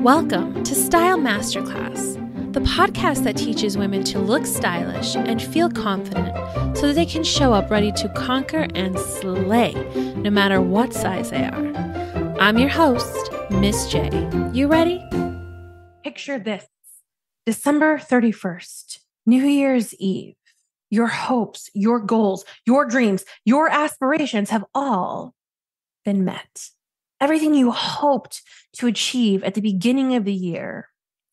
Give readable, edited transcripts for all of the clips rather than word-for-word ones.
Welcome to Style Masterclass, the podcast that teaches women to look stylish and feel confident so that they can show up ready to conquer and slay no matter what size they are. I'm your host, Miss J. You ready? Picture this, December 31st, New Year's Eve. Your hopes, your goals, your dreams, your aspirations have all been met. Everything you hoped to achieve at the beginning of the year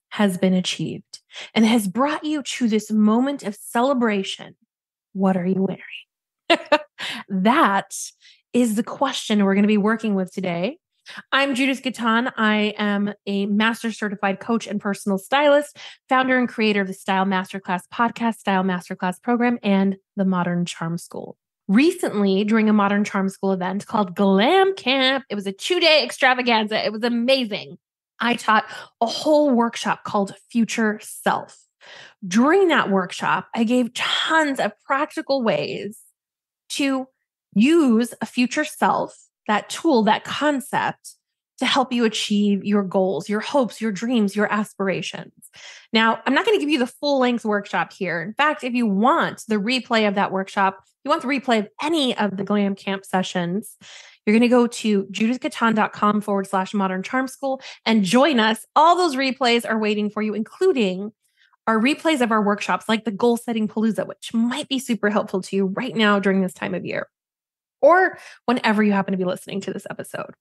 has been achieved and has brought you to this moment of celebration. What are you wearing? That is the question we're going to be working with today. I'm Judith Gatan. I am a master certified coach and personal stylist, founder and creator of the Style Masterclass Podcast, Style Masterclass program, and the Modern Charm School. Recently, during a Modern Charm School event called Glam Camp, it was a 2-day extravaganza. It was amazing. I taught a whole workshop called Future Self. During that workshop, I gave tons of practical ways to use a future self, that tool, that concept, to help you achieve your goals, your hopes, your dreams, your aspirations. Now, I'm not going to give you the full-length workshop here. In fact, if you want the replay of that workshop, you want the replay of any of the Glam Camp sessions, you're going to go to judithgatan.com/modern charm school and join us. All those replays are waiting for you, including our replays of our workshops, like the Goal Setting Palooza, which might be super helpful to you right now during this time of year, or whenever you happen to be listening to this episode.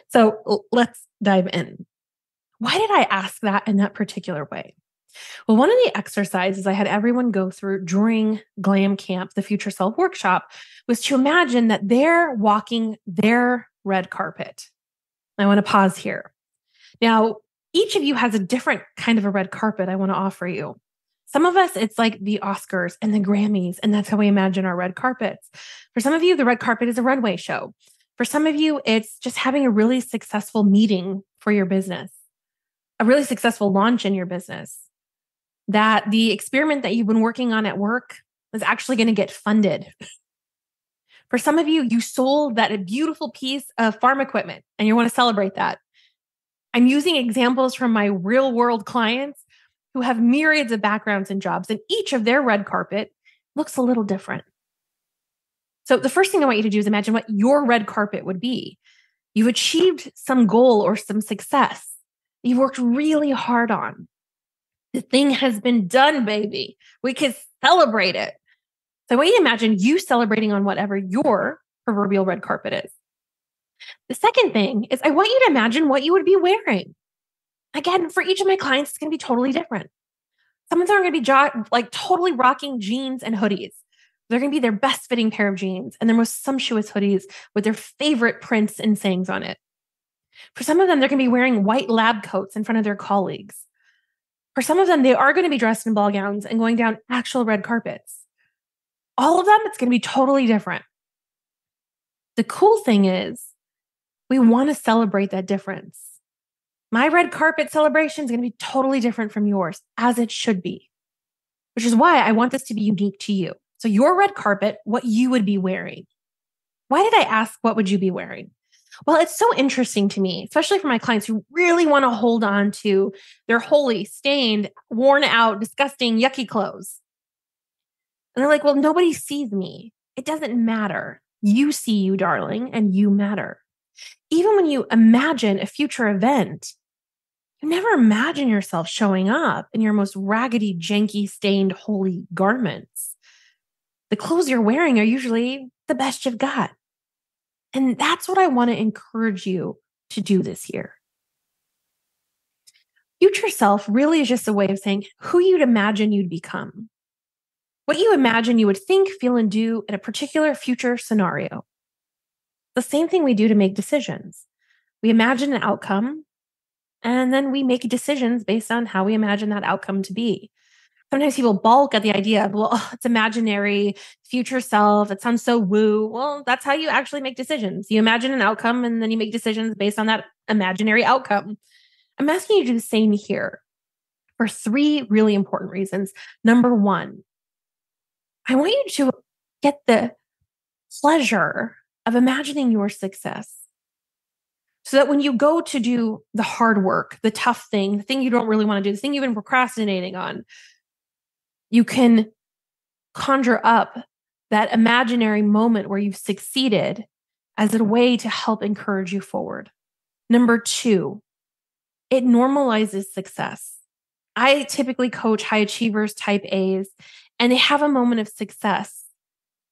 So let's dive in. Why did I ask that in that particular way? Well, one of the exercises I had everyone go through during Glam Camp, the Future Self workshop, was to imagine that they're walking their red carpet. I want to pause here. Now, each of you has a different kind of a red carpet I want to offer you. Some of us, it's like the Oscars and the Grammys, and that's how we imagine our red carpets. For some of you, the red carpet is a runway show. For some of you, it's just having a really successful meeting for your business, a really successful launch in your business, that the experiment that you've been working on at work is actually going to get funded. For some of you, you sold that beautiful piece of farm equipment and you want to celebrate that. I'm using examples from my real world clients who have myriads of backgrounds and jobs, and each of their red carpet looks a little different. So the first thing I want you to do is imagine what your red carpet would be. You've achieved some goal or some success you've worked really hard on. The thing has been done, baby. We can celebrate it. So I want you to imagine you celebrating on whatever your proverbial red carpet is. The second thing is I want you to imagine what you would be wearing. Again, for each of my clients, it's going to be totally different. Some of them are going to be totally rocking jeans and hoodies. They're going to be their best fitting pair of jeans and their most sumptuous hoodies with their favorite prints and sayings on it. For some of them, they're going to be wearing white lab coats in front of their colleagues. For some of them, they are going to be dressed in ball gowns and going down actual red carpets. All of them, it's going to be totally different. The cool thing is we want to celebrate that difference. My red carpet celebration is going to be totally different from yours, as it should be, which is why I want this to be unique to you. So your red carpet, what you would be wearing. Why did I ask, what would you be wearing? Well, it's so interesting to me, especially for my clients who really want to hold on to their holy, stained, worn out, disgusting, yucky clothes. And they're like, well, nobody sees me. It doesn't matter. You see you, darling, and you matter. Even when you imagine a future event, you never imagine yourself showing up in your most raggedy, janky, stained, holy garments. The clothes you're wearing are usually the best you've got. And that's what I want to encourage you to do this year. Future self really is just a way of saying who you'd imagine you'd become. What you imagine you would think, feel, and do in a particular future scenario. The same thing we do to make decisions. We imagine an outcome, and then we make decisions based on how we imagine that outcome to be. Sometimes people balk at the idea of, well, it's imaginary, future self. It sounds so woo. Well, that's how you actually make decisions. You imagine an outcome and then you make decisions based on that imaginary outcome. I'm asking you to do the same here for 3 really important reasons. Number 1, I want you to get the pleasure of imagining your success. So that when you go to do the hard work, the tough thing, the thing you don't really want to do, the thing you've been procrastinating on, you can conjure up that imaginary moment where you've succeeded as a way to help encourage you forward. Number 2, it normalizes success. I typically coach high achievers, type A's, and they have a moment of success.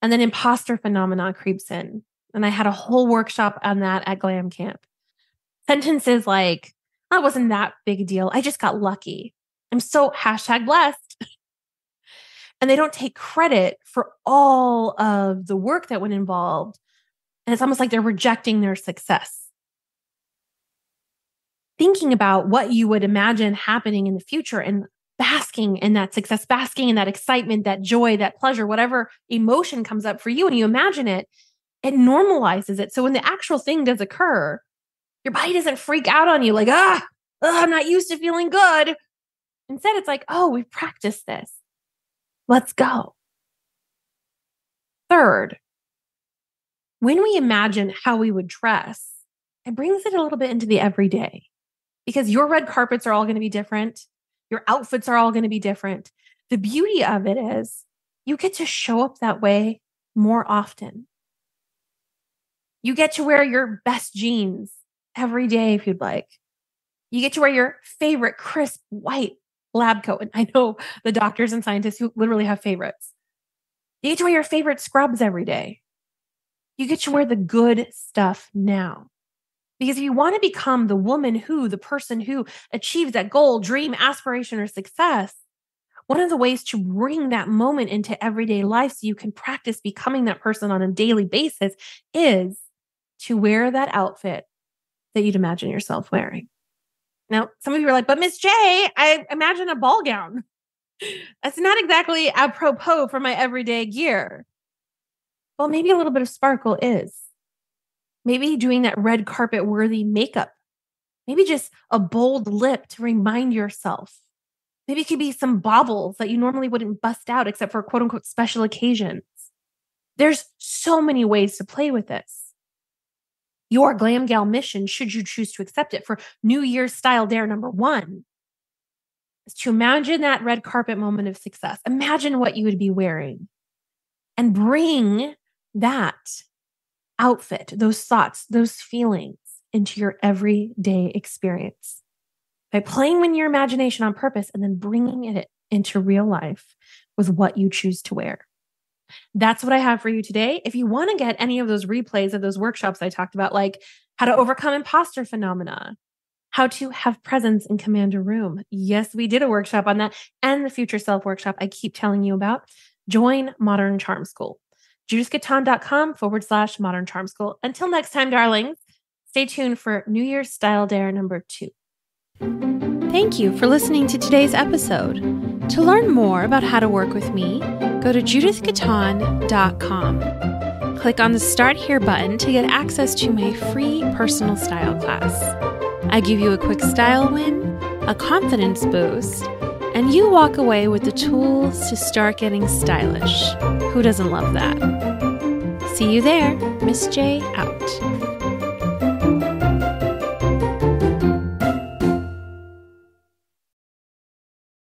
And then imposter phenomenon creeps in. And I had a whole workshop on that at Glam Camp. Sentences like, that wasn't that big a deal. I just got lucky. I'm so #blessed. And they don't take credit for all of the work that went involved. And it's almost like they're rejecting their success. Thinking about what you would imagine happening in the future and basking in that success, basking in that excitement, that joy, that pleasure, whatever emotion comes up for you and you imagine it, it normalizes it. So when the actual thing does occur, your body doesn't freak out on you like, I'm not used to feeling good. Instead, it's like, oh, we've practiced this. Let's go. Third, when we imagine how we would dress, it brings it a little bit into the everyday because your red carpets are all going to be different. Your outfits are all going to be different. The beauty of it is you get to show up that way more often. You get to wear your best jeans every day if you'd like. You get to wear your favorite crisp white lab coat. And I know the doctors and scientists who literally have favorites. You get to wear your favorite scrubs every day. You get to wear the good stuff now. Because if you want to become the woman who, the person who achieves that goal, dream, aspiration, or success, one of the ways to bring that moment into everyday life so you can practice becoming that person on a daily basis is to wear that outfit that you'd imagine yourself wearing. Now, some of you are like, but Miss J, I imagine a ball gown. That's not exactly apropos for my everyday gear. Well, maybe a little bit of sparkle is. Maybe doing that red carpet worthy makeup. Maybe just a bold lip to remind yourself. Maybe it could be some baubles that you normally wouldn't bust out except for quote unquote special occasions. There's so many ways to play with this. Your Glam Gal mission, should you choose to accept it for New Year's Style Dare number 1, is to imagine that red carpet moment of success. Imagine what you would be wearing and bring that outfit, those thoughts, those feelings into your everyday experience by playing with your imagination on purpose and then bringing it into real life with what you choose to wear. That's what I have for you today. If you want to get any of those replays of those workshops I talked about, like how to overcome imposter phenomena, how to have presence and command a room. Yes, we did a workshop on that, and the Future Self workshop I keep telling you about. Join Modern Charm School. JudithGaton.com/Modern Charm School. Until next time, darlings, stay tuned for New Year's Style Dare number 2. Thank you for listening to today's episode. To learn more about how to work with me, go to JudithGaton.com. Click on the Start Here button to get access to my free personal style class. I give you a quick style win, a confidence boost, and you walk away with the tools to start getting stylish. Who doesn't love that? See you there. Miss J out.